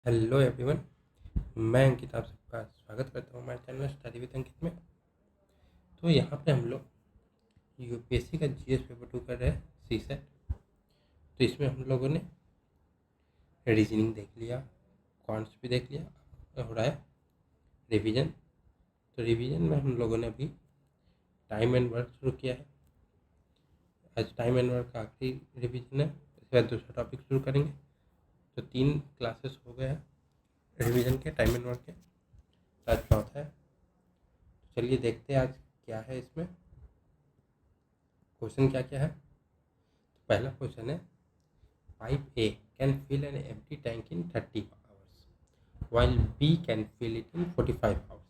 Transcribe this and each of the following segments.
Hello everyone. मैं अंकित आप सबका स्वागत करता हूँ हमारे चैनल स्टडी विद अंकित में। तो यहाँ पे हम लोग यूपीएससी का जीएस पेपर 2 कर रहे हैं सी सेट। तो इसमें हम लोगों ने रीजनिंग देख लिया, क्वांट्स भी देख लिया, अब हो रहा है रिवीजन। तो रिवीजन में हम लोगों ने अभी टाइम एंड वर्क शुरू किया है। आज टाइम एंड वर्क का आखिरी रिवीजन है, इसके बाद दूसरा टॉपिक शुरू करेंगे। तो 3 क्लासेस हो गए हैं रिवीजन के, टाइम एंड वर्क के। आज चौथा है। तो चलिए देखते हैं आज क्या है इसमें, क्वेश्चन क्या क्या है। तो पहला क्वेश्चन है, pipe A can fill an empty tank in 30 hours while B can fill it in 45 hours.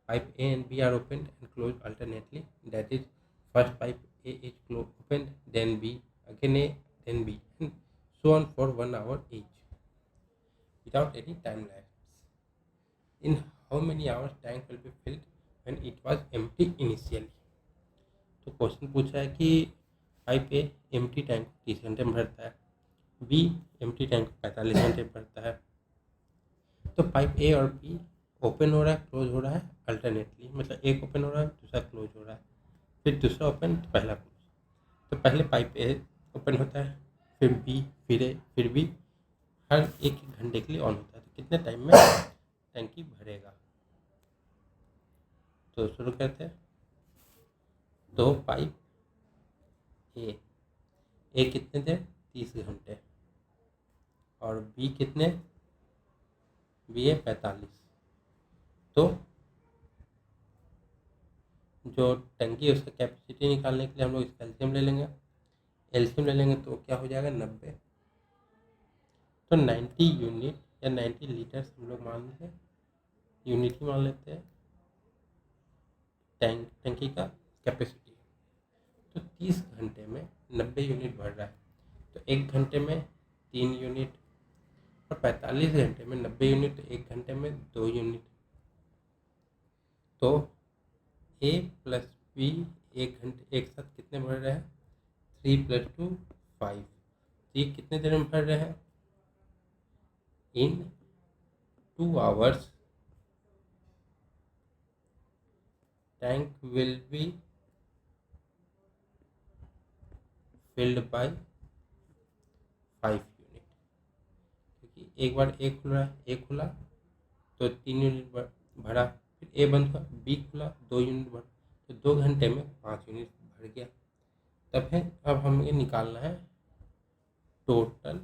Pipe A and B are opened and closed alternately. That is, first pipe A is opened, then B, again A, then B, and so on for 1 hour each, without any time lapse. In how many hours tank will be filled when it was empty initially? तो question पूछा है कि pipe ए empty tank 30 घंटे में भरता है, B empty tank 45 घंटे में भरता है। तो पाइप ए और बी ओपन हो रहा है, क्लोज हो रहा है अल्टरनेटली, मतलब एक ओपन हो रहा है दूसरा क्लोज हो रहा है, फिर दूसरा ओपन तो पहला क्लोज। तो पहले पाइप ए ओपन होता है, फिर बी, फिर ए, फिर बी, हर एक घंटे के लिए ऑन होता है। तो कितने टाइम में टैंकी भरेगा? तो शुरू करते हैं। तो पाइप ए कितने थे? 30 घंटे। और बी कितने? बी ए 45। तो जो टंकी है उसका कैपेसिटी निकालने के लिए हम लोग इसका एलसीएम ले लेंगे। एलसीएम ले लेंगे तो क्या हो जाएगा? 90। तो 90 यूनिट या 90 लीटर्स हम लोग मान लेते हैं, यूनिट ही मान लेते हैं टंकी का कैपेसिटी। तो 30 घंटे में 90 यूनिट भर रहा है, तो एक घंटे में 3 यूनिट, और 45 घंटे में 90 यूनिट, तो एक घंटे में 2 यूनिट। तो ए प्लस बी एक घंटे एक साथ कितने भर रहे हैं? 3 + 2 5। तो ये कितने देर में भर रहे हैं? इन 2 hours tank will be filled bye 5 unit. क्योंकि एक बार ए खुल रहा है, ए खुला तो 3 यूनिट भरा, फिर ए बंद हुआ, बी खुला 2 यूनिट भरा, तो 2 घंटे में 5 यूनिट भर गया। तब है, अब हमें निकालना है total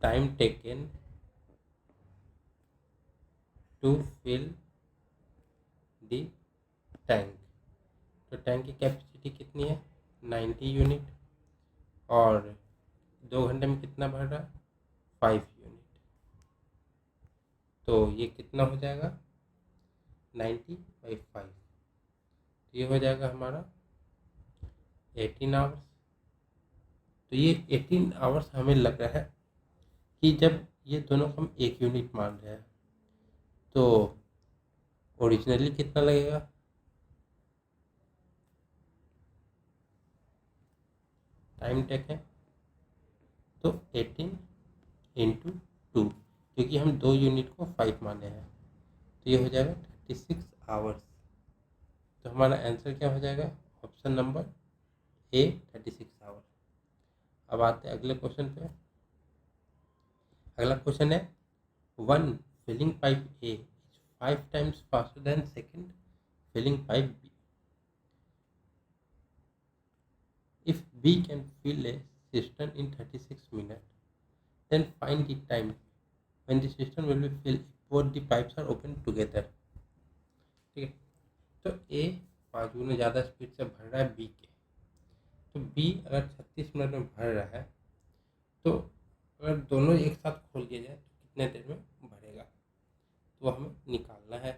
time taken to fill the tank. तो टैंक की कैपेसिटी कितनी है? 90 यूनिट, और 2 घंटे में कितना भर रहा है? 5 यूनिट। तो ये कितना हो जाएगा? 90/5। तो ये हो जाएगा हमारा 18 आवर्स। तो ये 18 आवर्स हमें लग रहा है कि जब ये दोनों हम एक यूनिट मान रहे हैं, तो ओरिजिनली कितना लगेगा? टाइम टेकन तो 18 × 2, क्योंकि हम 2 यूनिट को 5 माने हैं, तो ये हो जाएगा 36 आवर्स। तो हमारा आंसर क्या हो जाएगा? Option number A 36 hours. अब आते हैं अगले क्वेश्चन पे। अगला क्वेश्चन है, one filling pipe A is 5 times faster than second filling pipe B. If B can fill a cistern in 36 minutes, then find the time when the cistern will be filled if both the pipes are open together. ठीक है, तो A 5 गुना ज़्यादा speed से भर रहा है B के। तो B अगर 36 मिनट में भर रहा है, तो अगर दोनों एक साथ खोल दिया जाए तो कितने देर में भरेगा? तो हमें निकालना है।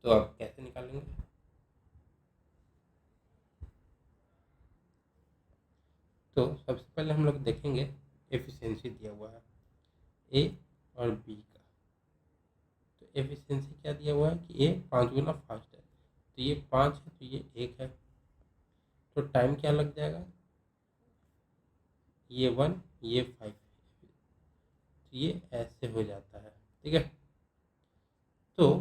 तो अब कैसे निकालेंगे? तो सबसे पहले हम लोग देखेंगे एफिशिएंसी दिया हुआ है ए और बी का। तो एफिशिएंसी क्या दिया हुआ है कि ए 5 गुना फास्ट है, तो ये 5 है तो ये 1 है। तो टाइम क्या लग जाएगा? ये 1, ये 5। ये ऐसे हो जाता है। ठीक है, तो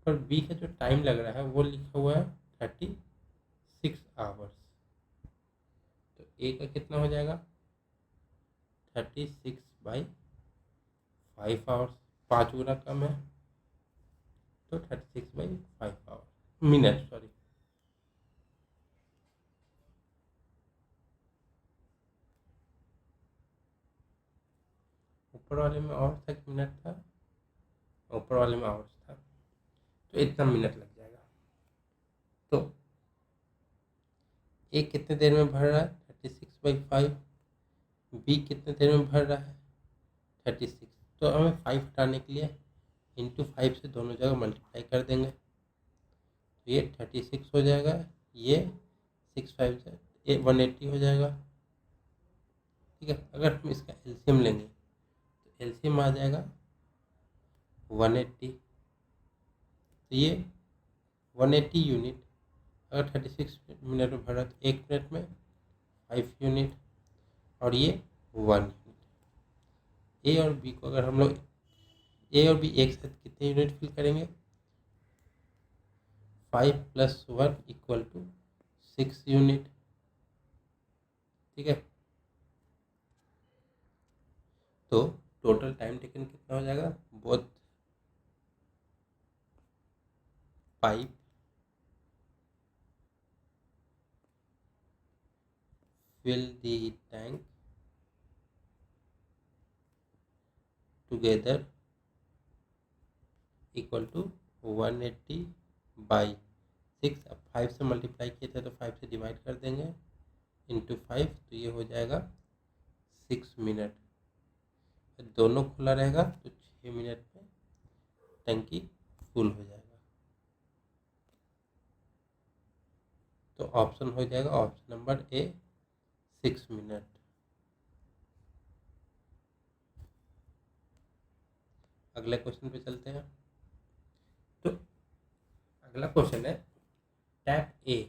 पर बी का जो टाइम लग रहा है वो लिखा हुआ है 36 आवर्स। तो ए का कितना हो जाएगा 36/5 आवर्स, 5 गुना कम है, तो 36/5 आवर्स मिनट, सॉरी। ऊपर वाले में आवर्स था कि मिनट था, ऊपर वाले में आवर्स था, तो इतना मिनट लग जाएगा। तो ए कितने देर में भर रहा है 36/5, बी कितने देर में भर रहा है 36। तो हमें 5 हटाने के लिए इंटू 5 से दोनों जगह मल्टीप्लाई कर देंगे, तो ये 36 हो जाएगा, ये 6 5 से 180 हो जाएगा। ठीक है, अगर हम इसका एलसीएम लेंगे तो एलसीएम आ जाएगा 180। तो ये 180 यूनिट, अगर 36 मिनट में भरा तो 1 मिनट में 5 यूनिट, और ये 1 यूनिट। ए और बी को अगर हम लोग ए और बी एक साथ कितने यूनिट फिल करेंगे 5 + 1 = 6 यूनिट। ठीक है, तो टोटल टाइम टेकन कितना हो जाएगा, both pipe fill the tank together = 180/6। अब 5 से मल्टीप्लाई किया था तो 5 से डिवाइड कर देंगे इंटू 5, तो ये हो जाएगा 6 मिनट। दोनों खुला रहेगा तो 6 मिनट में टंकी फुल हो जाएगा। तो ऑप्शन हो जाएगा ऑप्शन नंबर ए 6 मिनट। अगले क्वेश्चन पे चलते हैं। तो अगला क्वेश्चन है tap A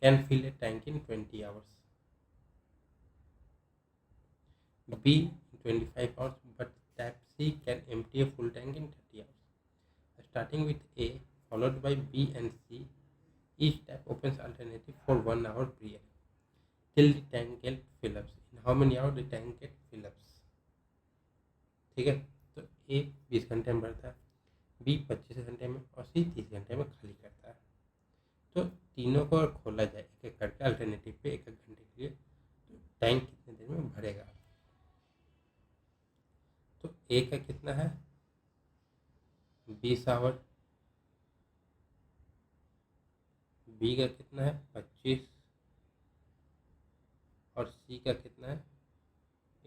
can fill a tank in 20 hours, B 25 hours, but tap C can empty a full tank in 30 hours. Starting with A followed by B and C, each tap opens alternative for 1 hour period till the tank get fill ups. In how many hours the tank get fill ups? ठीक है, तो ए 20 घंटे में भरता है, B 25 घंटे में, और सी 30 घंटे में खाली करता है। तो तीनों को अगर खोला जाए एक एक करके अल्टरनेटिव पे 1 घंटे के लिए, तो टैंक कितने देर में भरेगा। तो ए का कितना है 20 आवर, बी का कितना है 25, और सी का कितना है,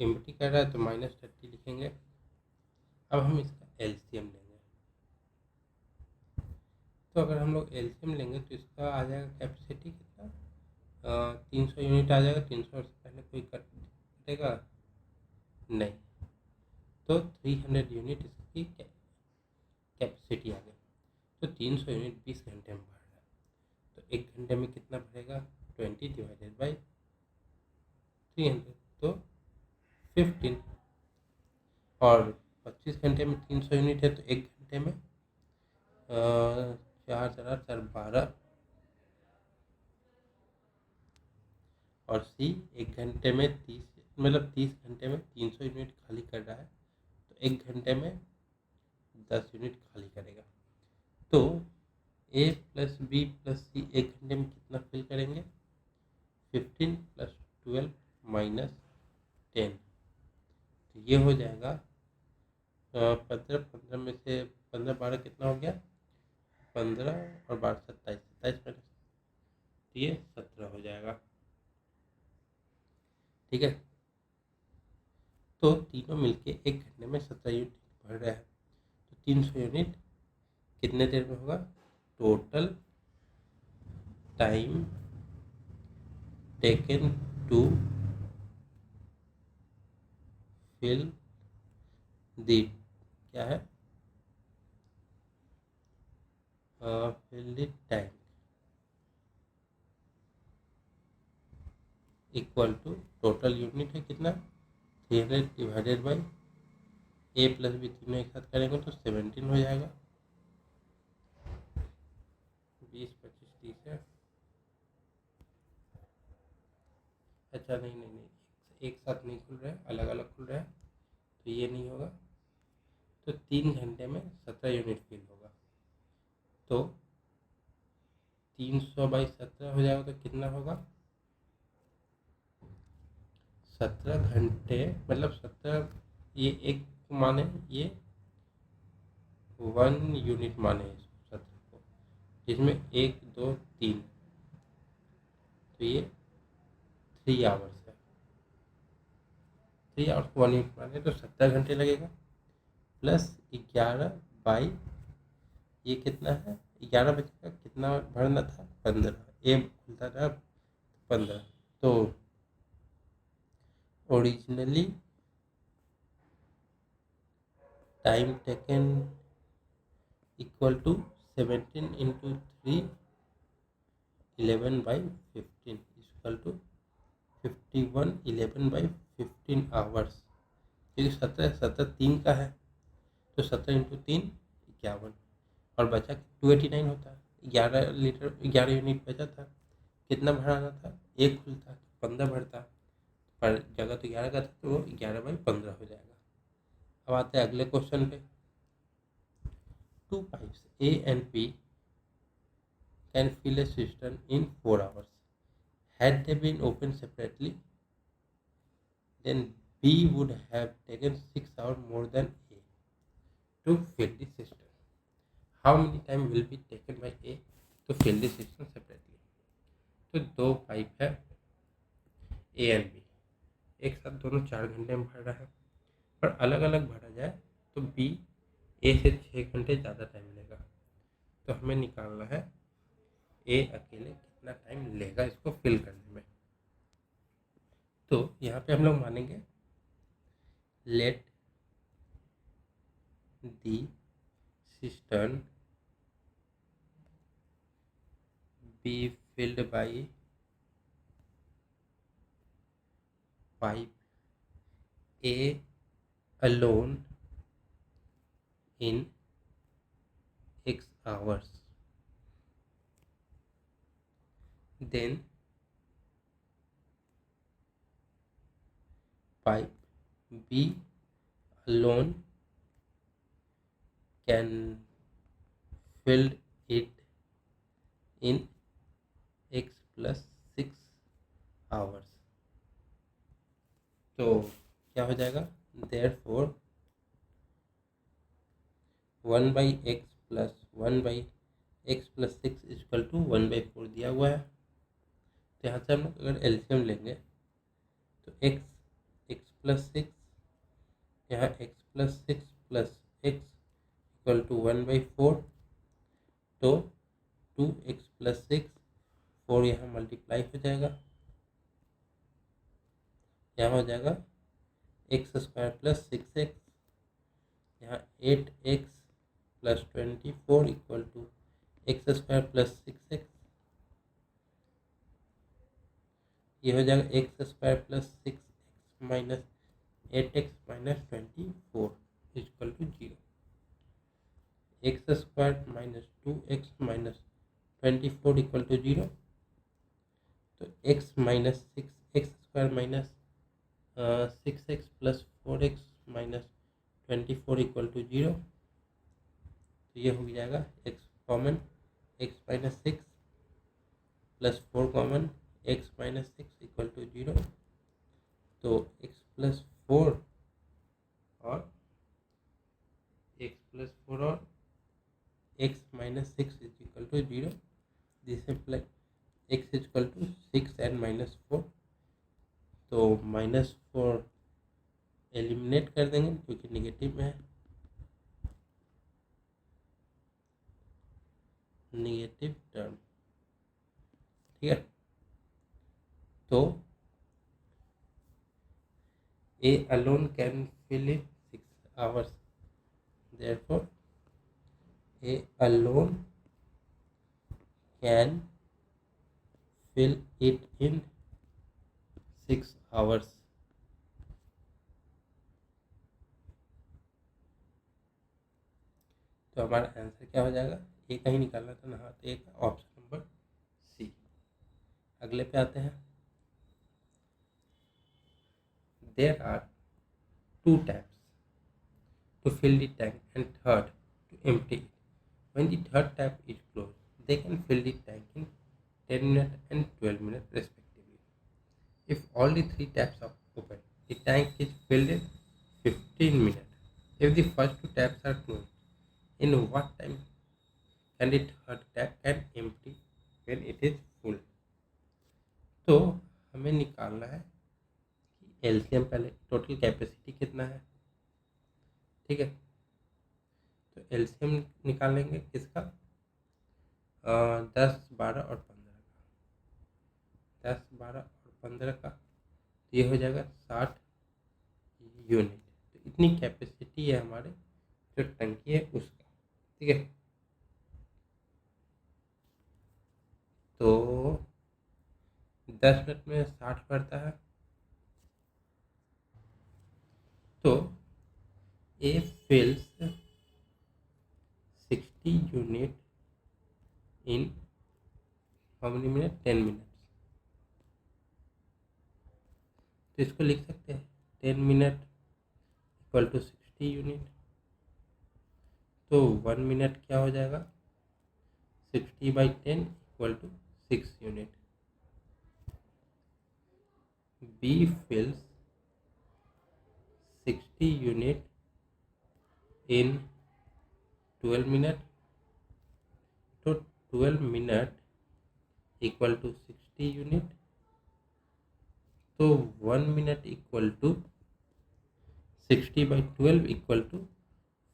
एम्प्टी कर रहा है तो -30 लिखेंगे। अब हम इसका एलसीएम लेंगे, तो अगर हम लोग एलसीएम लेंगे तो इसका आ जाएगा कैपेसिटी कितना 300 यूनिट आ जाएगा। 300 से पहले कोई कटेगा नहीं, तो 300 यूनिट इसकी कैपेसिटी आ गई। तो 300 यूनिट 20 घंटे में भर रहा है, तो 1 घंटे में कितना भरेगा 20 / 300, तो 15। और 25 घंटे में 300 यूनिट है, तो 1 घंटे में 4×4=12, और सी 1 घंटे में 30, मतलब 30 घंटे में 300 यूनिट खाली कर रहा है, तो 1 घंटे में 10 यूनिट खाली करेगा। तो ए + बी + सी 1 घंटे में कितना फिल करेंगे 15 + 12 - 10, तो ये हो जाएगा 15, 15 में से 15 12 कितना हो गया 15, और 12 27, 27 में, तो ये 17 हो जाएगा। ठीक है, तो तीनों मिलके 1 घंटे में 17 यूनिट भर रहे हैं, तो 300 यूनिट कितने देर में होगा, total time taken to fill the, क्या है fill the tank equal to total unit है कितना 300 / ए प्लस बी तीनों एक साथ करेंगे तो 17 हो जाएगा। 20 25 30 है। अच्छा नहीं नहीं नहीं, एक साथ नहीं खुल रहा है, अलग अलग खुल रहा है, तो ये नहीं होगा। तो 3 घंटे में 17 यूनिट फिल होगा। तो 300/17 हो जाएगा, तो कितना होगा? 17 घंटे मतलब 17, ये एक माने, ये 1 यूनिट माने इसको 17 को, जिसमें 1 2 3, तो ये 3 आवर्स है। 3 आवर्स को 1 यूनिट माने तो 70 घंटे लगेगा। प्लस 11 ये कितना है? 11 बजे का कितना भरना था? 15। ए खुलता था 15। तो originally time taken equal to 17 into 3 11/15 equal to 51 11/15 hours. क्योंकि 17 का है, तो 17 इंटू 3 51, और बचा 289 होता है। 11 लीटर 11 यूनिट बचा था। कितना भराना था? एक खुलता तो 15 भरता, पर जगह तो 11 का था, तो वो 11/15 हो जाएगा। अब आते हैं अगले क्वेश्चन पे। Two pipes A and B can fill a cistern in 4 hours. Had they been opened separately, then B would have taken 6 hours more than A to fill the cistern. How many time will be taken by A to fill the cistern separately? तो दो pipe है ए and B, एक साथ दोनों 4 घंटे में भर रहा है, पर अलग अलग भरा जाए तो बी ए से 6 घंटे ज़्यादा टाइम लेगा। तो हमें निकालना है ए अकेले कितना टाइम लेगा इसको फिल करने में। तो यहाँ पे हम लोग मानेंगे let the cistern be filled by pipe A alone in X hours. Then pipe B alone can fill it in X plus 6 hours. तो क्या हो जाएगा? Therefore 1/x plus 1/x plus 6 equal to 1/4 दिया हुआ है। तो यहाँ से हम लोग अगर एलसीएम लेंगे तो x प्लस 6, यहाँ x plus 6 plus x equal to 1/4। तो 2x प्लस 6, 4 यहाँ मल्टीप्लाई हो जाएगा, यहाँ हो जाएगा x² प्लस 6x, यहाँ 8x plus 24 equal to x² plus 6x, ये हो जाएगा x² plus 6x minus 8x minus 24 equal to 0। x² minus 2x minus 24 equal to 0। तो x minus 6x² minus 6x plus 4x minus 24 equal to 0। तो ये हो जाएगा x common, x minus 6 plus 4 common, x minus 6 equal to 0। तो x plus 4 और x minus 6 is equal to 0। This imply x is equal to 6 and minus 4। तो -4 eliminate कर देंगे क्योंकि निगेटिव में है, निगेटिव टर्म, ठीक है। तो A alone can fill in 6 hours. Therefore, A alone can fill it in 6 hours. तो हमारा आंसर क्या हो जाएगा, ए का ही निकालना था ना, हाँ तो ए का ऑप्शन नंबर सी। अगले पे आते हैं। There are 2 taps to fill the tank and third to empty it. When the third tap is closed, they can fill the tank in 10 minutes and 12 minutes respectively. If all the 3 taps are open, the tank is filled in 15 minutes. If the first 2 taps are closed, in what time can the third tap can empty when it is full? तो हमें निकालना है कि LCM, पहले total capacity कितना है, ठीक है। तो एलसीएम निकालेंगे किसका, 10, 12 और 15 का। 10, 12 और 15 का तो ये हो जाएगा 60 यूनिट। तो इतनी कैपेसिटी है हमारे जो टंकी है उसका, ठीक है। तो 10 मिनट में 60 बढ़ता है, तो ए फिल्स 60 unit in how many minute, 10 minutes. तो इसको लिख सकते हैं 10 मिनट इक्वल टू 60 यूनिट। तो 1 मिनट क्या हो जाएगा, 60/10 equal to 6 unit. B fills 60 unit in 12 minute. तो 12 मिनट इक्वल टू 60 यूनिट। तो 1 minute equal to 60/12 equal to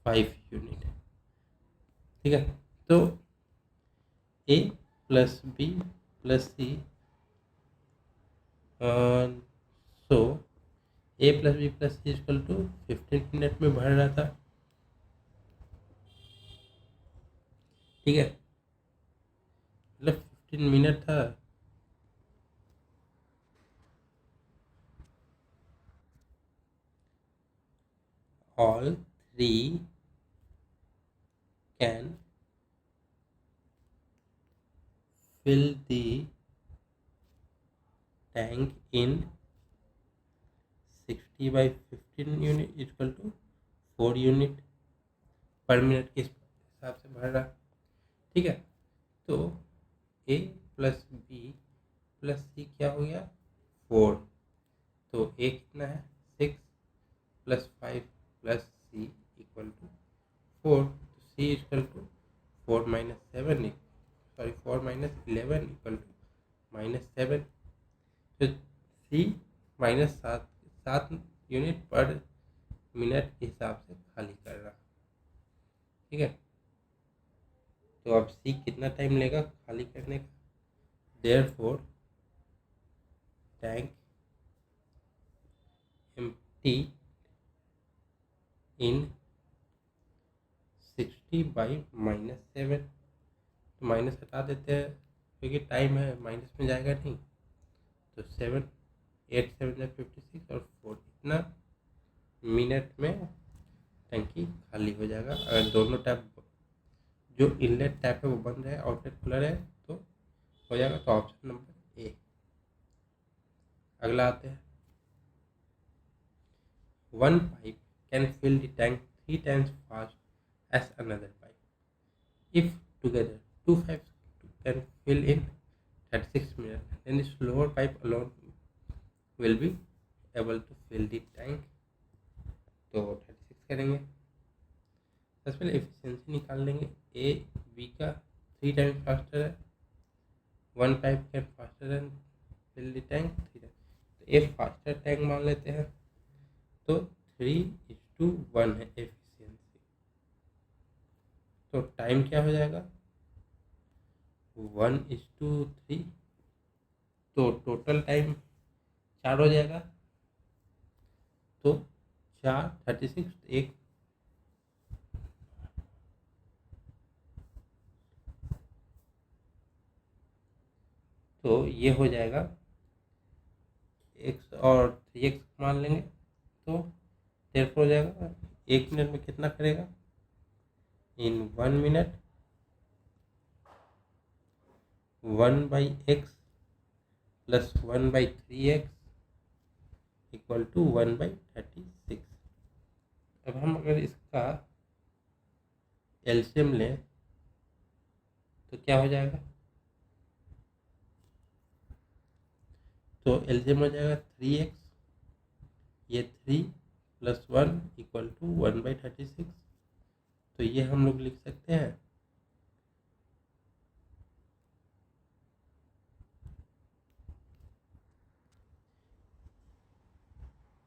5 unit, ठीक है। तो A plus B plus C, so A plus B plus C equal to 15 minute में भर रहा था, ठीक है। मतलब 15 मिनट था। All 3 can fill the tank in 60/15 unit equal to 4 unit पर मिनट के हिसाब से भर रहा, ठीक है। तो A plus B plus C क्या हो गया, 4। तो ए कितना है, 6 plus 5 plus C equal to 4। तो C equal to 4 minus 7, sorry 4 minus 11 equal to -7। तो सी -7 यूनिट पर मिनट के हिसाब से खाली कर रहा, ठीक है। तो अब सी कितना टाइम लेगा खाली करने का, देयरफॉर टैंक एम्प्टी इन 60/-7। तो माइनस हटा देते हैं क्योंकि टाइम है, माइनस में जाएगा नहीं। तो 7, 8 7 56 और 4, इतना मिनट में टंकी खाली हो जाएगा। अगर दोनों टैप, जो इनलेट टैप है वो बंद है, आउटलेट खुला है, तो हो जाएगा। तो ऑप्शन नंबर ए। अगला आते हैं। One pipe can fill the tank 3 times fast as another pipe. If together 2 pipes can fill in 36 minutes, then the slower pipe alone will be able to fill the tank. तो 36 करेंगे। सबसे पहले efficiency निकाल लेंगे। A B का 3 times faster है, 1 pipe can faster and fill the tank 3 times. तो A faster tank मान लेते हैं, तो 3:1 है एफिशिएंसी। तो टाइम क्या हो जाएगा, 1:3। तो टोटल टाइम 4 हो जाएगा। तो 4 36, एक तो ये हो जाएगा x और 3x मान लेंगे, तो 13 हो जाएगा। 1 मिनट में कितना करेगा, in 1 minute 1/x plus 1/3x equal to 1/36। अब हम अगर इसका एलसीएम लें तो क्या हो जाएगा? तो एलसीएम हो जाएगा 3x, ये 3 + 1 इक्वल टू 1/36। तो ये हम लोग लिख सकते हैं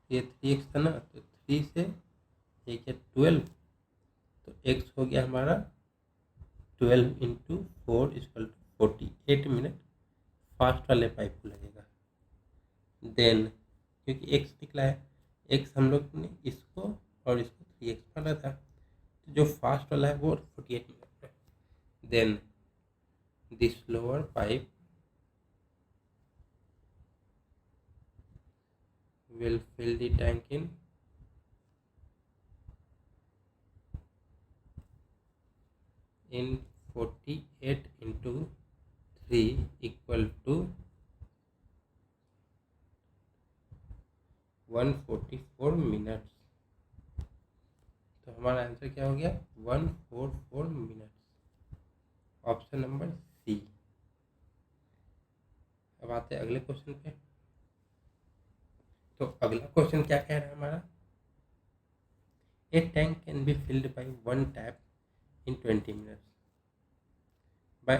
ये 3x था ना, तो 3 से एक है 12, तो x हो गया हमारा 12 × 4 = 48 मिनट फास्ट वाले पाइप को लगेगा। देन क्योंकि x निकला है, x हम लोग ने इसको और इसको 3x माना था, तो जो फास्ट वाला है वो 48 मिनट में। Then this lower pipe will fill the tank in 48 × 3 equal to 144 minutes. तो हमारा आंसर क्या हो गया? 144 मिनट्स, ऑप्शन नंबर सी। अब आते हैं अगले क्वेश्चन पे। तो अगला क्वेश्चन क्या कह रहा है हमारा? A tank can be filled by one tap in 20 minutes by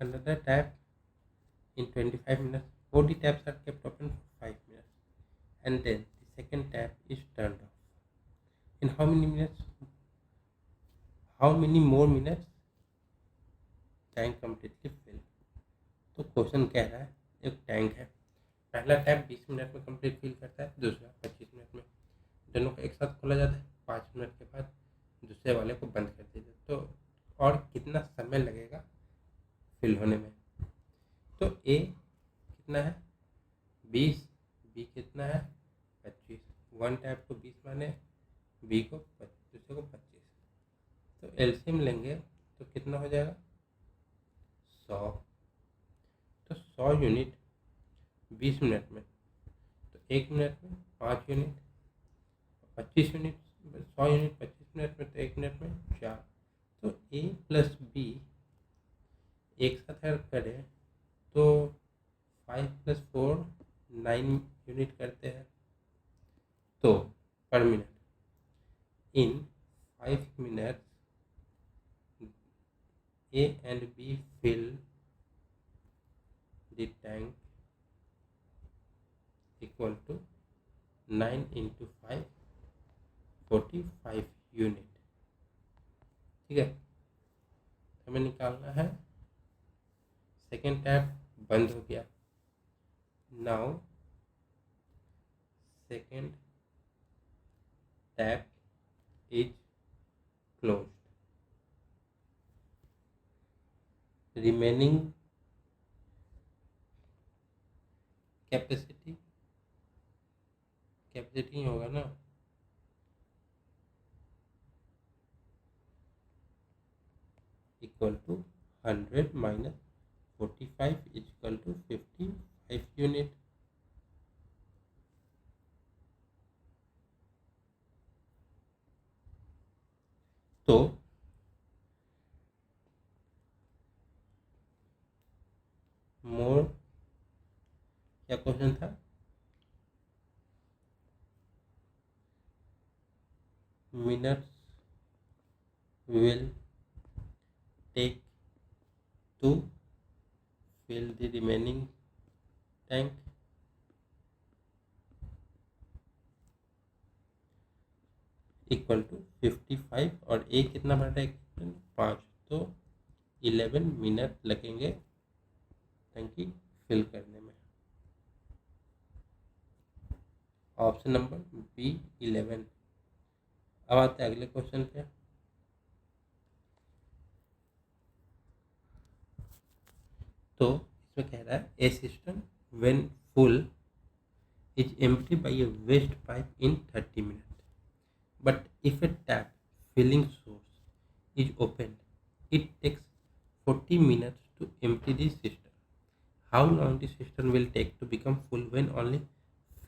another tap in 25 minutes. Both the taps are kept open for 5 minutes and then the second tap is turned off. In how many minutes? How many more minutes tank completely fill? तो question कह रहा है एक tank है, पहला tap 20 minute में complete fill करता है, दूसरा 25 मिनट में। दोनों को एक साथ खोला जाता है, 5 मिनट के बाद दूसरे वाले को बंद कर देते। तो और कितना समय लगेगा फिल होने में? तो ए कितना है? 20, बी कितना है? 25। वन टैप को 20 माने, बी को दूसरे को 25। तो एलसीएम लेंगे तो कितना हो जाएगा? 100। तो 100 यूनिट 20 मिनट में, तो 1 मिनट में 5 यूनिट, 25 यूनिट 100 यूनिट 25 मिनट में, तो 1 मिनट में 4। तो ए प्लस बी एक साथ ऐड करें तो 5 + 4 9 यूनिट करते हैं। तो per minute in 5 minutes A and B fill the tank equal to 9 × 5 45 unit. ठीक है, हमें निकालना है। सेकेंड टैप बंद हो गया, now second tap is closed. Remaining capacity होगा ना, equal to 100 - 45 equal to 55 unit. तो मोर क्या क्वेश्चन था? Minutes will take to fill the remaining tank equal to 55, और ए कितना बढ़ रहा है? 5। तो 11 मिनट लगेंगे टंकी फिल करने में। Option number B 11। अब आते हैं अगले क्वेश्चन पे। तो इसमें कह रहा है a system when full is empty by a waste pipe in 30 minute, but if a tap filling source is opened, it takes 40 minutes to empty the cistern. How long the cistern will take to become full when only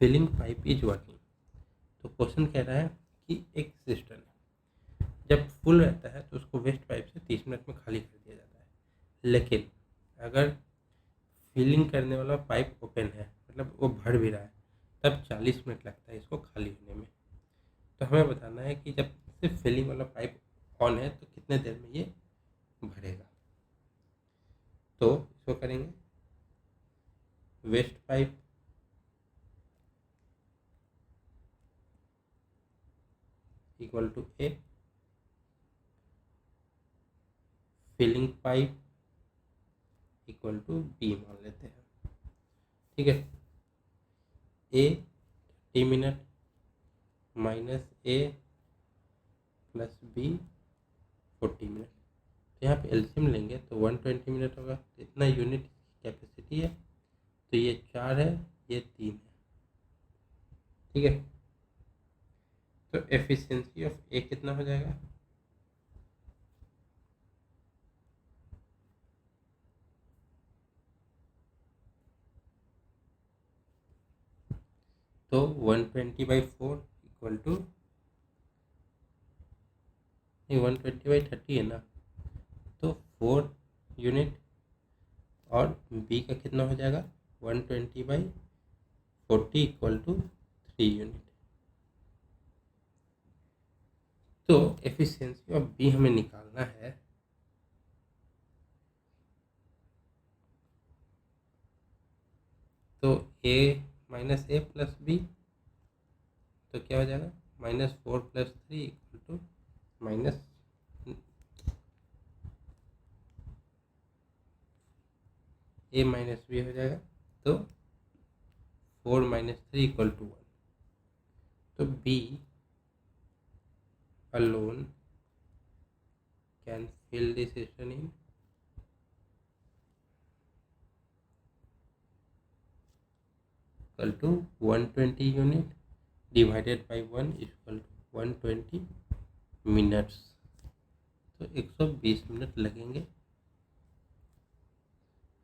filling pipe is working? तो question कह रहा है कि एक system जब full रहता है तो उसको वेस्ट पाइप से 30 मिनट में खाली कर दिया जाता है, लेकिन अगर फिलिंग करने वाला पाइप ओपन है, मतलब वो भर भी रहा है, तब 40 मिनट लगता है इसको खाली होने में। तो हमें बताना है कि जब सिर्फ फिलिंग वाला पाइप ऑन है तो कितने देर में ये भरेगा। तो इसको करेंगे waste pipe equal to A, filling pipe equal to B मान लेते हैं। ठीक है, A 30 minute minus A plus B 40 minute. तो यहाँ पे एलसीएम लेंगे तो 120 मिनट होगा। इतना यूनिट कैपेसिटी है, तो ये 4 है, ये 3 है। ठीक है, तो एफिशिएंसी ऑफ ए कितना हो जाएगा? तो 120/4 इक्वल टू 120/30 है ना, तो 4 यूनिट, और बी का कितना हो जाएगा 120/40 इक्वल टू 3 यूनिट। तो एफिशिएंसी ऑफ बी हमें निकालना है। तो A minus A plus B, तो क्या हो जाएगा -4 + 3 equal to minus A minus B हो जाएगा। तो 4 - 3 इक्वल टू 1। तो B alone can fill this cistern in equal to 120 unit divided by 1 is equal to 120 minutes। तो 120 मिनट लगेंगे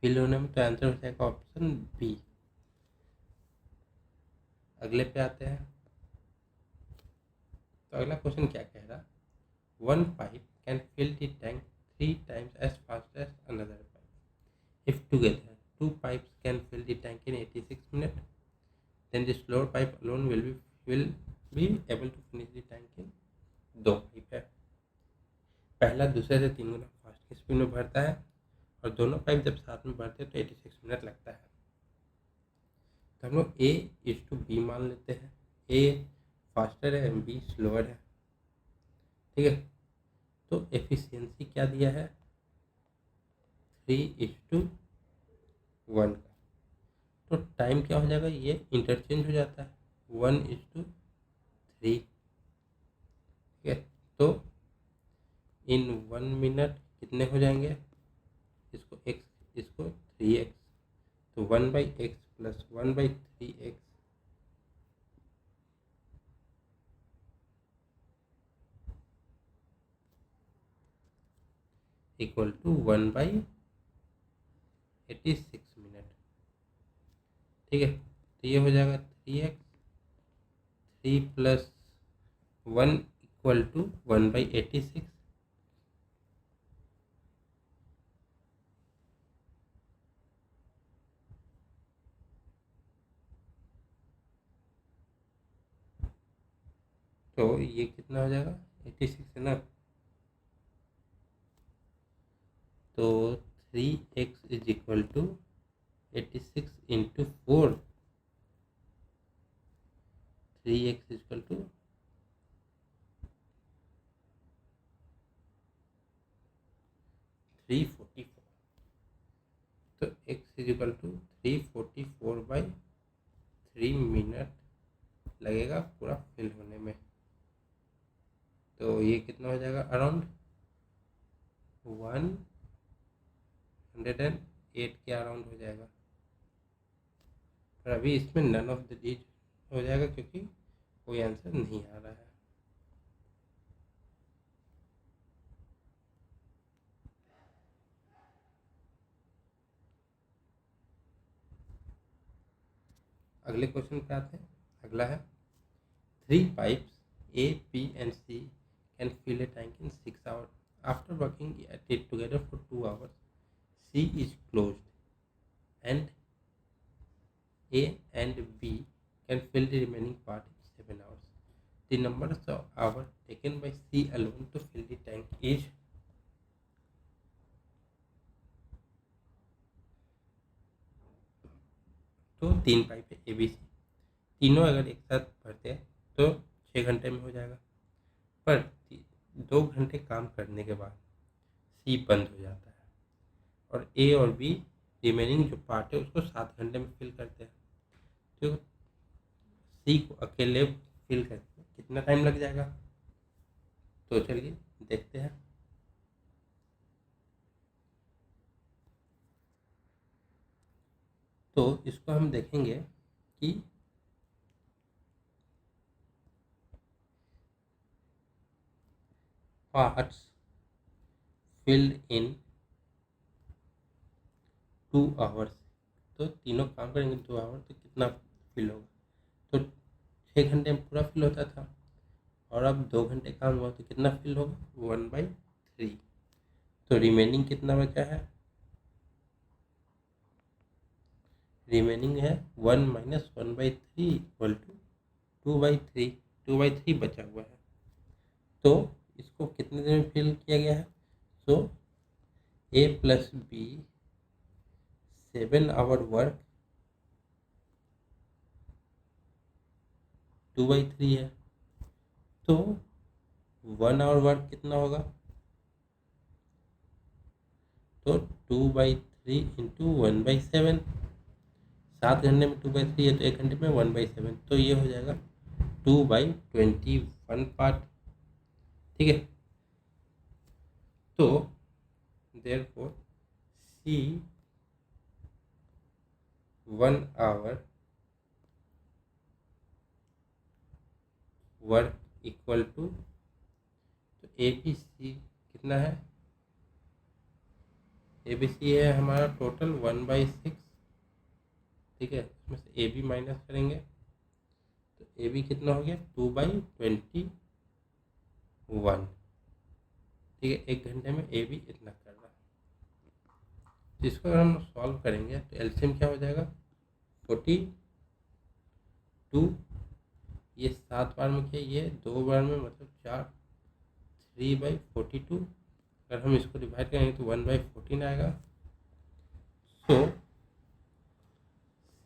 फिल होने में। तो आंसर हो जाएगा ऑप्शन बी। अगले पे आते हैं। तो अगला क्वेश्चन क्या कह रहा, one pipe can fill the tank 3 times as fast as another pipe if together 2 pipes can fill the tank in 86 minutes, then the slower pipe alone will be able to finish the tank in। 2 pipe है, पहला दूसरे से 3 गुना fast speed में भरता है, और दोनों pipe जब साथ में भरते हैं तो 86 मिनट लगता है। तो हम लोग ए इज टू बी मान लेते हैं। ए फास्टर है, बी स्लोअर है। ठीक है, तो एफिशिएंसी क्या दिया है 3:1 का। तो टाइम क्या हो जाएगा, ये इंटरचेंज हो जाता है 1:3। ठीक है, तो इन 1 मिनट कितने हो जाएंगे, इसको x इसको 3x, तो 1/x + 1/3x equal to 1/86 minute. ठीक है, तो ये हो जाएगा 3x, 3 + 1 इक्वल टू 1/86। तो ये कितना हो जाएगा 86 है ना, तो 3x is equal to 86 × 4, 3x equal to 344। तो x is equal to 344/3 minute लगेगा पूरा फिल होने में। तो ये कितना हो जाएगा अराउंड 108 के अराउंड हो जाएगा। पर अभी इसमें नन ऑफ द डीज हो जाएगा क्योंकि कोई आंसर नहीं आ रहा है। अगले क्वेश्चन पे आते हैं। अगला है 3 pipes A, B and C can fill a tank in 6 hours. After working at it together for 2 hours, C is closed and A and B can fill the remaining part in 7 hours. The number of hours taken by C alone to fill the tank is। तो 3 pipe है ABC, तीनों अगर एक साथ भरते हैं तो 6 घंटे में हो जाएगा, पर 2 घंटे काम करने के बाद सी बंद हो जाता है और ए और बी रिमेनिंग जो पार्ट है उसको 7 घंटे में फिल करते हैं। तो सी को अकेले फिल करते हैं कितना टाइम लग जाएगा, तो चलिए देखते हैं। तो इसको हम देखेंगे कि पार्ट्स फिल्ड इन 2 आवर्स, तो तीनों काम करेंगे 2 आवर तो कितना फिल होगा, तो 6 घंटे में पूरा फिल होता था और अब 2 घंटे काम हुआ तो कितना फिल होगा 1/3। तो रिमेनिंग कितना बचा है, रिमेनिंग है 1 - 1/3 इक्वल टू 2/3, 2/3 बचा हुआ है। तो इसको कितने देर में फिल किया गया है, तो A + B 7 आवर वर्क 2/3 है, तो 1 आवर वर्क कितना होगा, तो 2/3 इंटू 1/7, 7 घंटे में 2/3 है तो 1 घंटे में 1/7, तो ये हो जाएगा 2/21 पार्ट। ठीक है, तो therefore C 1 hour work equal to, तो ABC कितना है, ABC है हमारा टोटल 1/6। ठीक है, इसमें से AB माइनस करेंगे तो AB कितना हो गया 2/21। ठीक है, 1 घंटे में AB इतना कर रहा है। जिसको अगर हम सॉल्व करेंगे तो एलसीएम क्या हो जाएगा 42, ये 7 बार में किया, ये 2 बार में मतलब 4, 3/42। अगर हम इसको डिवाइड करेंगे तो 1/14 आएगा। सो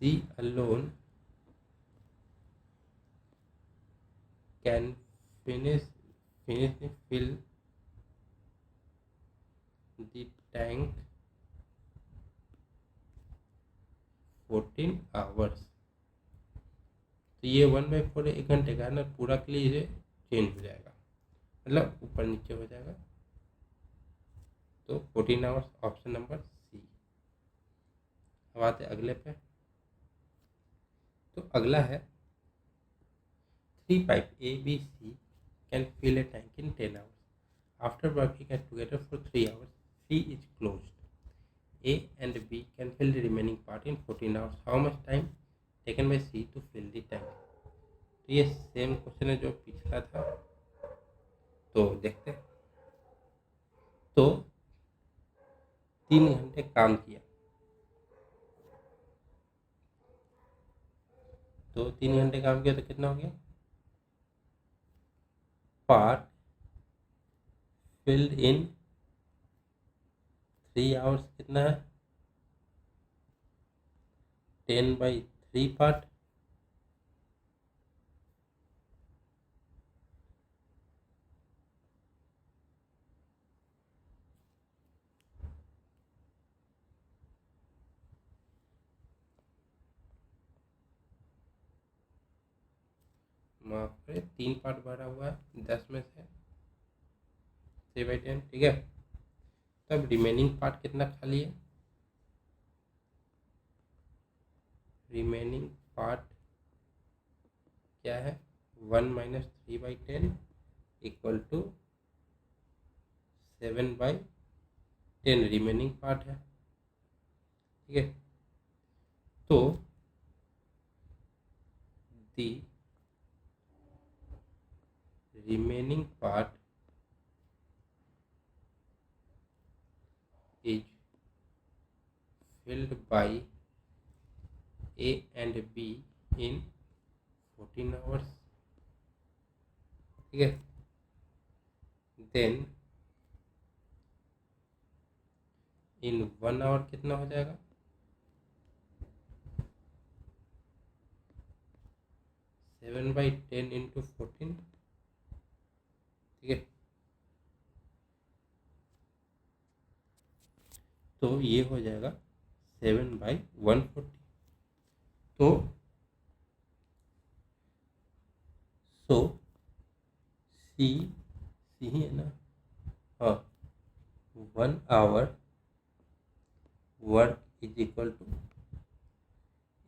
C alone can fill the tank 14 hours। तो ये 1/4 1 घंटे का है ना, पूरा के लिए ये चेंज हो जाएगा, मतलब ऊपर नीचे हो जाएगा। तो 14 आवर्स, ऑप्शन नंबर C। अब आते अगले पे। तो अगला है 3 pipe A, B, C can fill a tank in 10 hours. After working together for 3 hours, C is closed. A and B can fill the remaining part in 14 hours. How much time taken by C to fill the tank? तो ये same question है जो पिछला था, तो देखते हैं। तो 3 घंटे काम किया, तो 3 घंटे काम किया तो कितना हो गया, पार्ट फिल्ड इन 3 आवर्स कितना है 10/3 पार्ट। माफ करें 3 पार्ट भरा हुआ है 10 में से 3/10। ठीक है, तब रिमेनिंग पार्ट कितना खाली है, रिमेनिंग पार्ट क्या है 1 - 3/10 इक्वल टू 7/10 रिमेनिंग पार्ट है। ठीक है, तो the remaining part is filled by A and B in 14 hours. ठीक है, देन इन 1 आवर कितना हो जाएगा? 7/10 इंटू 14। ठीक है, तो ये हो जाएगा 7/140। तो सो सी ही है ना, हाँ, 1 hour work is equal to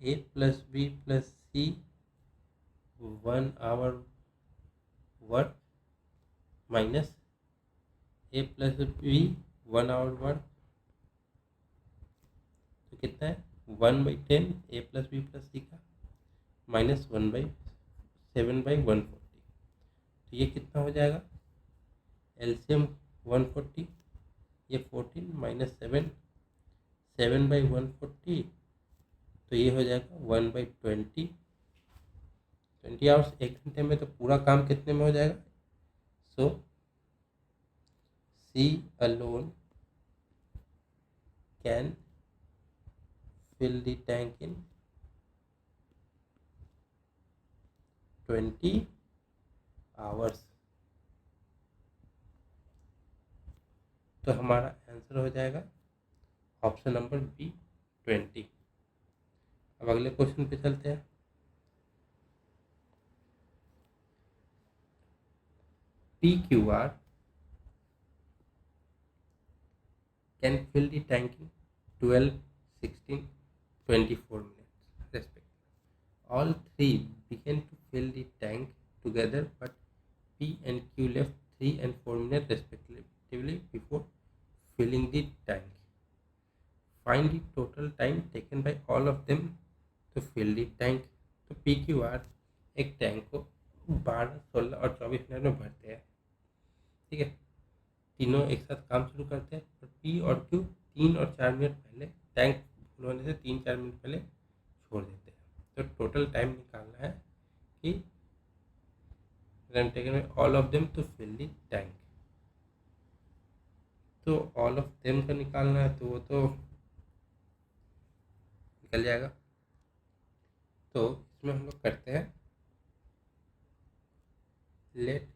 A plus B plus C 1 hour work minus A plus B 1 hour work, तो कितना है? 1/10 A plus B plus C का माइनस 7/140। तो ये कितना हो जाएगा? एलसीएम 140, ये 14 माइनस 7/140, तो ये हो जाएगा 1/20। 20 आवर्स, 1 घंटे में तो पूरा काम कितने में हो जाएगा? So C alone can fill the tank in 20 hours। तो हमारा आंसर हो जाएगा ऑप्शन नंबर बी 20। अब अगले क्वेश्चन पे चलते हैं। PQR can fill the tank in 12, 16, 24 minutes respectively. All three began to fill the tank together, but P and Q left 3 and 4 minutes respectively before filling the tank. Find the total time taken by all of them to fill the tank। तो PQR एक tank को 12, 16 और 24 minute में भरते हैं। ठीक है, तीनों एक साथ काम शुरू करते हैं, और P और Q 3 और 4 मिनट पहले, टैंक फुल होने से 3-4 मिनट पहले छोड़ देते हैं। तो टोटल टाइम निकालना है कि all of them to fill the tank. तो ऑल ऑफ देम का निकालना है, तो वो तो निकल जाएगा। तो इसमें हम लोग करते हैं, let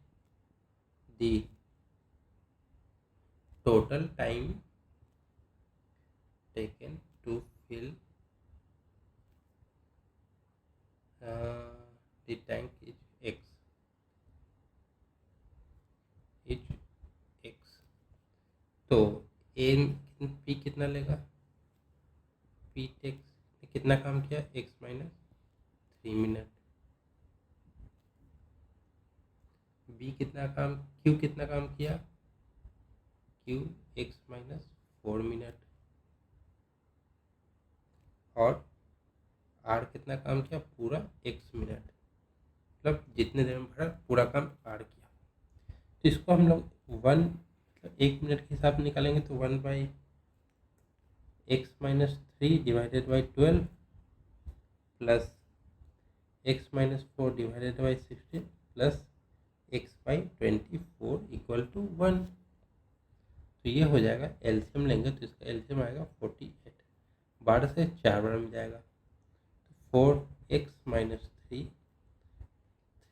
the total time taken to fill the tank is x. तो एन पी कितना लेगा? पी टेक्स कितना काम किया? x minus 3 minute. बी कितना काम, क्यू कितना काम किया? Q x minus 4 minute. और आर कितना काम किया? पूरा x मिनट, मतलब जितने देर में भरा पूरा काम आर किया। तो इसको हम लोग 1 मिनट के हिसाब से निकालेंगे, तो 1/x माइनस 3 डिवाइडेड बाई 12 प्लस x minus 4 divided by 16 plus x/24 equal to 1। तो ये हो जाएगा, एलसीएम लेंगे तो इसका एलसीएम आएगा 48। 12 से 4 बार में जाएगा, तो 4x minus 3,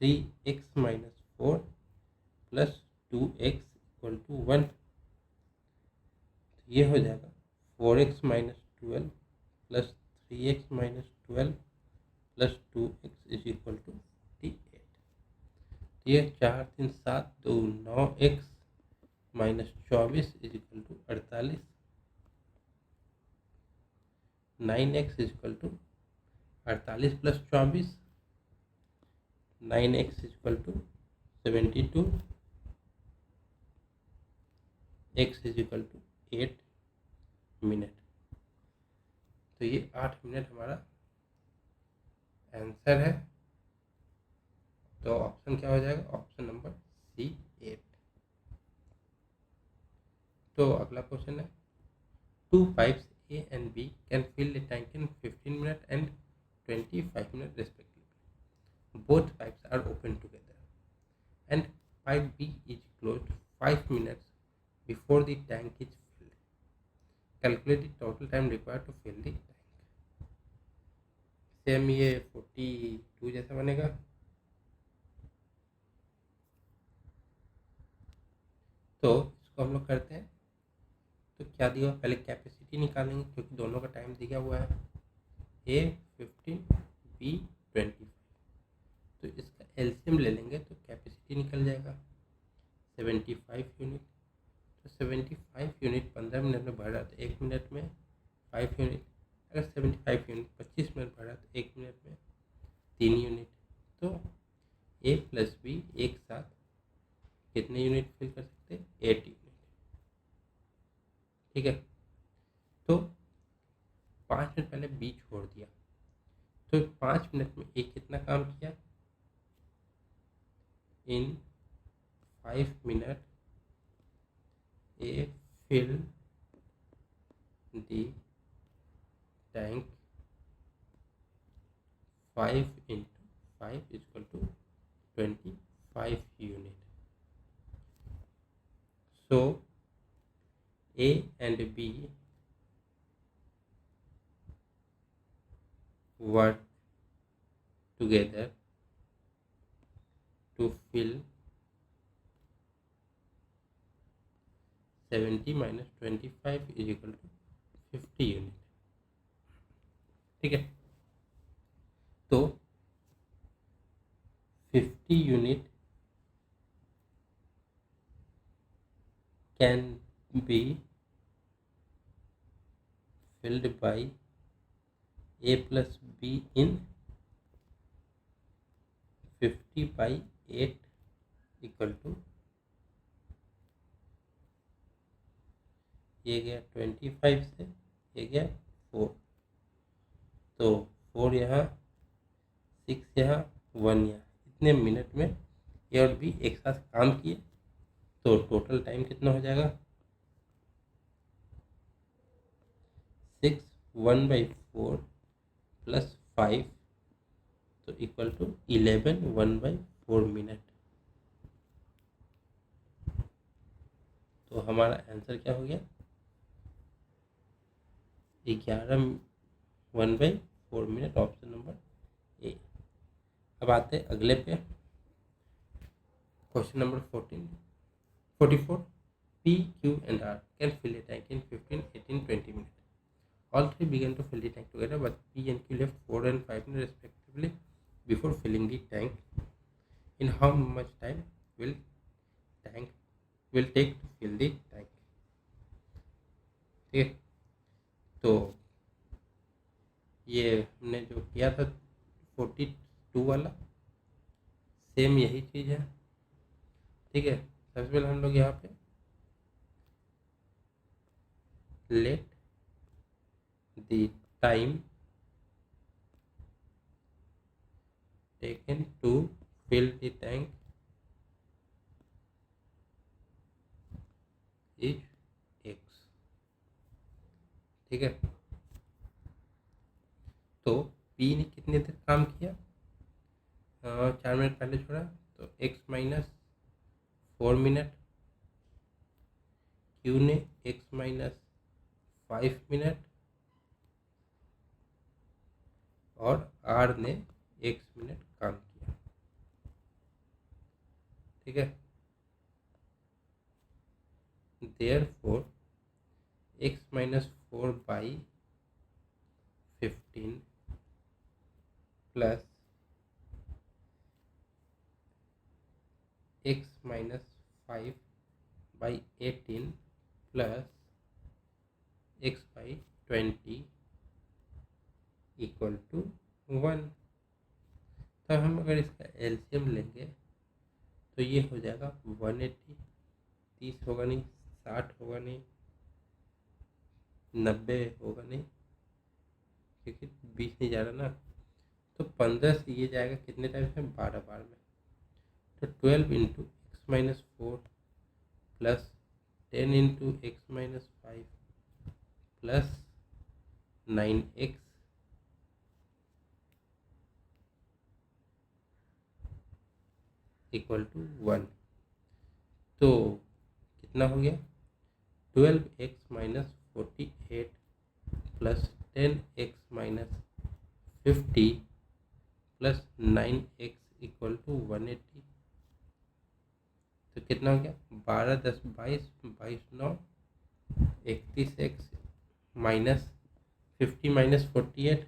3x minus 4 plus 2x equal to 1। ये हो जाएगा 4x minus 12 plus 3x minus 12 plus 2x is equal to 48। ये 4 3 7 2 9x minus 24 is equal to 48। 9x is equal to 48 plus 24, 9x is equal to 72, x is equal to 8 minute. तो ये 8 minute हमारा answer है। तो option क्या हो जाएगा? Option number C 8। तो अगला क्वेश्चन है, two pipes A and B can fill the tank in 15 minutes and 25 minutes respectively. Both pipes are open together and pipe B is closed 5 minutes before the tank is filled. Calculate the total time required to fill the tank. Same ये 42 जैसा बनेगा। तो इसको हम लोग करते हैं। तो क्या दिया हुआ, पहले कैपेसिटी निकालेंगे क्योंकि दोनों का टाइम दिया हुआ है, A 15 B 25। तो इसका एलसीएम ले लेंगे तो कैपेसिटी निकल जाएगा 75 यूनिट। तो 75 यूनिट 15 मिनट में भरा तो 1 मिनट में 5 यूनिट। अगर 75 यूनिट 25 मिनट भरा तो 1 मिनट में 3 यूनिट। तो A प्लस B एक साथ कितने यूनिट फिल कर सकते हैं? 8 यूनिट। ठीक है। तो 5 मिनट पहले B छोड़ दिया, तो 5 मिनट में A कितना काम किया? इन 5 minute A fill the tank 5 into 5 is equal to 25 unit. So A and B work together to fill 70 minus 25 is equal to 50 unit. ठीक है। तो 50 unit can be filled by A plus B in 50 by 8 equal to, ये गया 25 से, ये गया 4। तो 4 यहाँ, 6 यहाँ, 1 यहाँ, इतने मिनट में ए और बी एक साथ काम किए। तो टोटल टाइम कितना हो जाएगा? 6 1/4 प्लस 5 तो इक्वल टू 11 1/4 मिनट। तो हमारा आंसर क्या हो गया? 11 1/4 मिनट, ऑप्शन नंबर ए। अब आते हैं अगले पे, question number 44। P, Q and R can fill a tank in 15, 18, 20 minutes. All three began to fill the tank together, but P and Q left 4 and 5 minutes respectively before filling the tank. In how much time will take to fill the tank? ठीक है। तो ये हमने जो किया था 42 वाला, same यही चीज़ है। ठीक है। सबसे पहले हम लोग यहाँ पे let the time taken to fill the tank is x। ठीक है। तो P ने कितने देर काम किया? 4 मिनट पहले छोड़ा, तो x माइनस 4 मिनट। Q ने x माइनस 5 मिनट और R ने x मिनट काम किया। ठीक है। Therefore x minus 4 by 15 plus x minus 5 by 18 plus x by 20 equal to 1। तब हम अगर इसका एलसीएम लेंगे तो ये हो जाएगा 180। 30 होगा नहीं, 60 होगा नहीं, 90 होगा नहीं, क्योंकि 20 नहीं जा रहा ना। तो 15 से ये जाएगा कितने टाइम में? 12 बार में। तो 12 into x minus 4 plus 10 into x minus 5 plus 9x equal to 1। तो कितना हो गया? 12x minus 48 plus 10x minus 50 plus 9x equal to 180। तो कितना हो गया? 12 10 22 22 9 31x minus 50 minus 48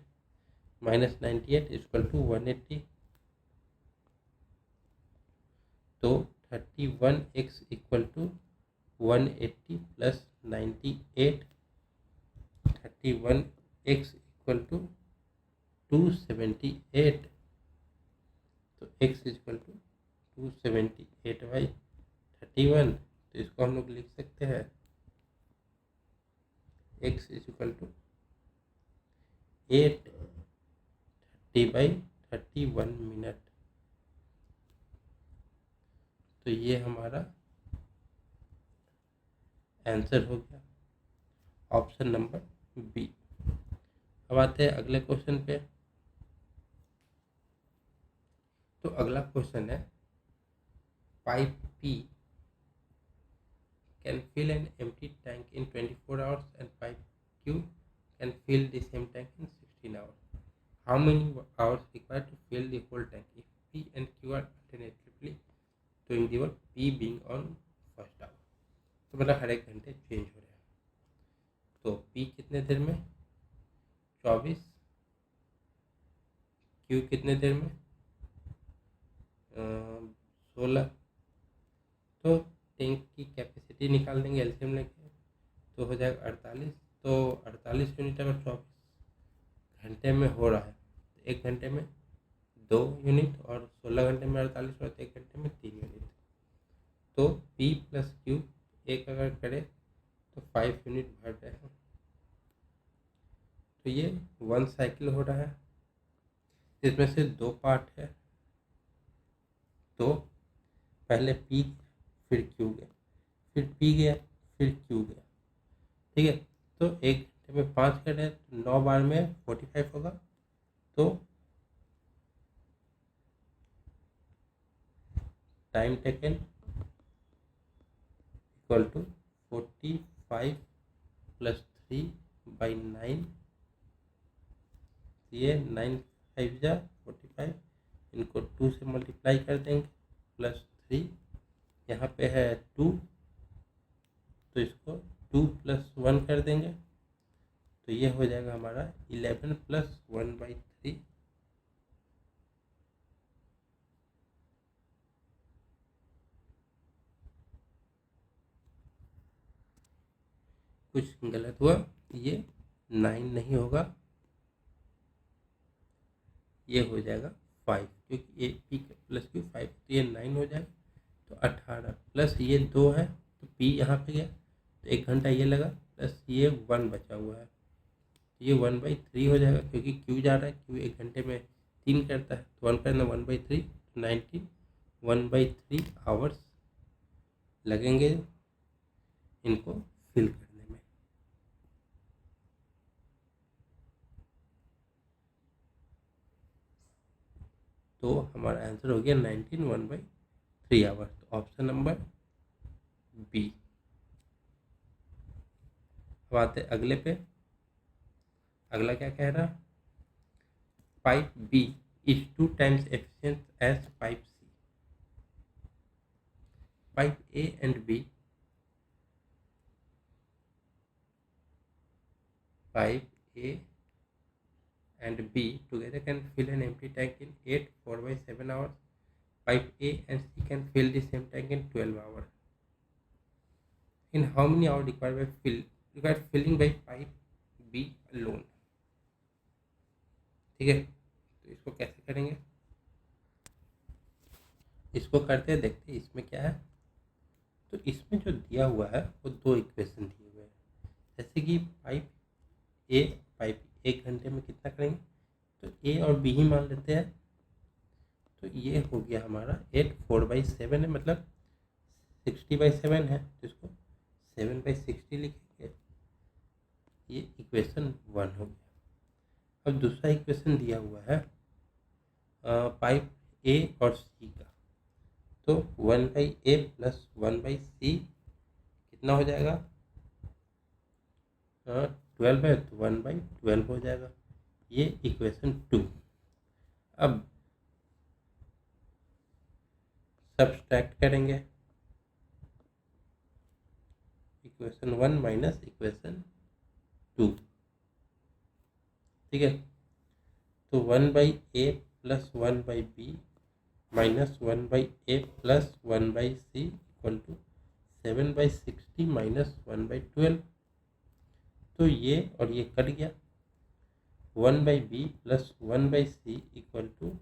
minus 98 equal to 180। तो 31x equal to 180 plus 98 31x equal to 278। तो x इक्वल टू 278 बाई 31। तो इसको हम लोग लिख सकते हैं x equal to 830 by 31 minute. तो ये हमारा आंसर हो गया ऑप्शन नंबर बी। अब आते हैं अगले क्वेश्चन पे। तो अगला क्वेश्चन है pipe P can fill an empty tank in 24 hours and pipe Q can fill the same tank in 16 hours. How many hours required to fill the whole tank if P and Q are alternatively doing the work, P being on first hour? तो मतलब हर एक घंटे change हो रहा है। तो P कितने देर में? 24। Q कितने देर में? 16। तो टैंक की कैपेसिटी निकाल देंगे एलसीएम लेके, तो हो जाएगा 48। तो 48 यूनिट अगर 24 घंटे में हो रहा है तो एक घंटे में 2 यूनिट और 16 घंटे में 48 हो रहा है तो एक घंटे में 3 यूनिट। तो P प्लस Q एक अगर करे तो 5 यूनिट भर रहे हैं। तो ये 1 साइकिल हो रहा है, इसमें से 2 पार्ट है। तो पहले P फिर Q गया, फिर P गया, फिर Q गया। ठीक है। तो एक घंटे में 5 कर रहे हैं तो 9 बार में 45 होगा। तो time taken equal to 45 plus 3 by 9। ये 9 5 जा 45, इनको 2 से मल्टीप्लाई कर देंगे प्लस 3, यहाँ पे है 2 तो इसको 2 प्लस 1 कर देंगे। तो ये हो जाएगा हमारा 11 प्लस 1/3। कुछ गलत हुआ, ये 9 नहीं होगा, ये हो जाएगा 5 क्योंकि ए पी प्लस Q 5 तो ये 9 हो जाएगा। तो 18 प्लस ये 2 है तो P यहाँ पे गया तो 1 घंटा ये लगा प्लस ये 1 बचा हुआ है तो ये 1/3 हो जाएगा क्योंकि Q जा रहा है, Q 1 घंटे में 3 करता है तो 1 करना 1/3 तो 19 1/3 आवर्स लगेंगे इनको फिल करने में। तो हमारा आंसर हो गया 19 1/3 आवर्स। तो ऑप्शन नंबर बी। अब आते अगले पे। अगला क्या कह रहा? Pipe B is 2 times efficient as pipe C. Pipe A and B, pipe A and B together can fill an empty tank in 8 4/7 hours. Pipe A and C can fill the same tank in 12 hours. In how many hours required filling by pipe B alone? ठीक है। तो इसको कैसे करेंगे? इसको करते हैं, देखते हैं इसमें क्या है। तो इसमें जो दिया हुआ है वो 2 इक्वेशन दिए हुए हैं। जैसे कि पाइप 1 घंटे में कितना करेंगे तो ए और बी ही मान लेते हैं। तो ये हो गया हमारा 8 4/7 है, मतलब 60/7 है, तो इसको 7/60 लिखेंगे। ये इक्वेशन 1 हो गया। अब दूसरा इक्वेशन दिया हुआ है पाइप ए और सी का, तो 1/a प्लस 1/c कितना हो जाएगा? 12 है तो 1/12 हो जाएगा। ये इक्वेशन 2। अब सब्सट्रैक्ट करेंगे इक्वेशन 1 माइनस इक्वेशन 2, ठीक है। तो 1/a plus 1/b minus 1/a plus 1/c equal to 7/60 minus 1/12। तो ये और ये कट गया। 1/b plus 1/c equal to,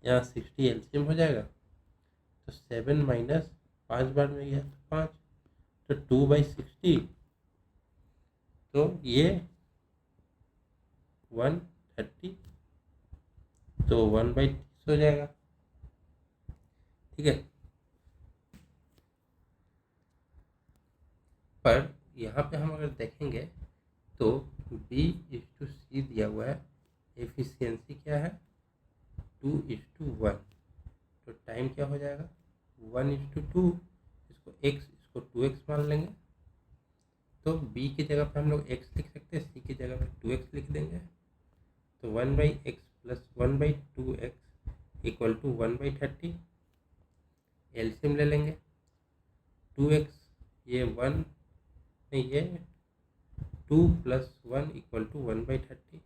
यहाँ 60 एलसीएम हो जाएगा, तो 7 माइनस 5 बार में गया तो 5, तो 2/60, तो ये 130, तो 1/30 हो जाएगा, ठीक है। पर यहाँ पे हम अगर देखेंगे तो B/C दिया हुआ है, एफिशिएंसी क्या है 2:1, तो टाइम क्या हो जाएगा 1:2, इसको इसको 2x मान लेंगे, तो B की जगह पे हम लोग x लिख सकते हैं, C की जगह पे 2x लिख देंगे, तो 1/x plus 1/2x equal to 1/30। LCM ले लेंगे, 2x ये 1 नहीं, ये 2 प्लस 1 इक्वल टू 1/30,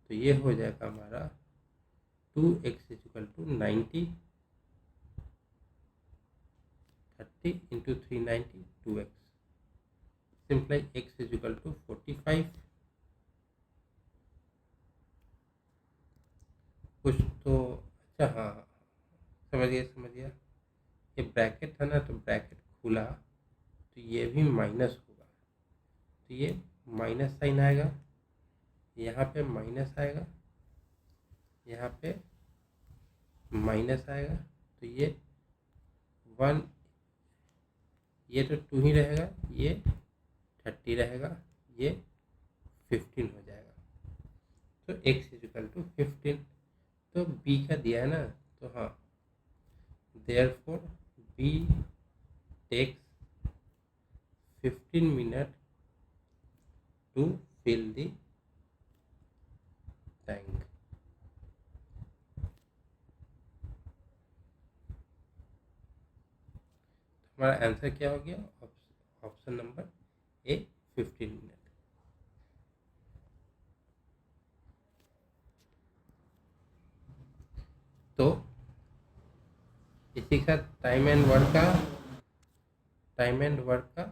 तो ये हो जाएगा हमारा 2x equal to 90, 30 into 390 2x, simply x equal to 45। कुछ तो अच्छा, हाँ समझ गया। ये ब्रैकेट था ना, तो ब्रैकेट खुला तो ये भी माइनस होगा, तो ये माइनस साइन आएगा, यहाँ पे माइनस आएगा, यहाँ पे माइनस आएगा, तो ये 1, ये तो 2 ही रहेगा, ये 30 रहेगा, ये 15 हो जाएगा, तो x इक्वल टू 15। तो b का दिया है ना, तो हाँ, therefore b takes 15 minute to fill the tank. हमारा आंसर क्या हो गया? Option number A 15 minute. तो इसी के साथ टाइम एंड वर्क का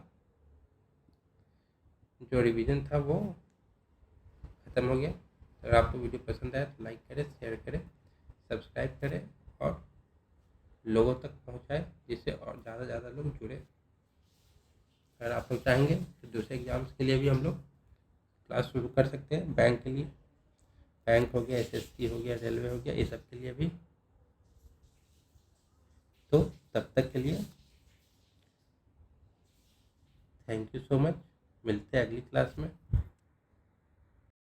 जो रिवीजन था वो ख़त्म हो गया। अगर आपको वीडियो पसंद आया तो लाइक करें, शेयर करें, सब्सक्राइब करें और लोगों तक पहुंचाएं, जिससे और ज़्यादा लोग जुड़े। अगर आप लोग चाहेंगे तो दूसरे एग्ज़ाम्स के लिए भी हम लोग क्लास शुरू कर सकते हैं। बैंक के लिए, बैंक हो गया, एसएससी हो गया, रेलवे हो गया, ये सब के लिए भी। तो तब तक के लिए थैंक यू सो मच। मिलते हैं अगली क्लास में।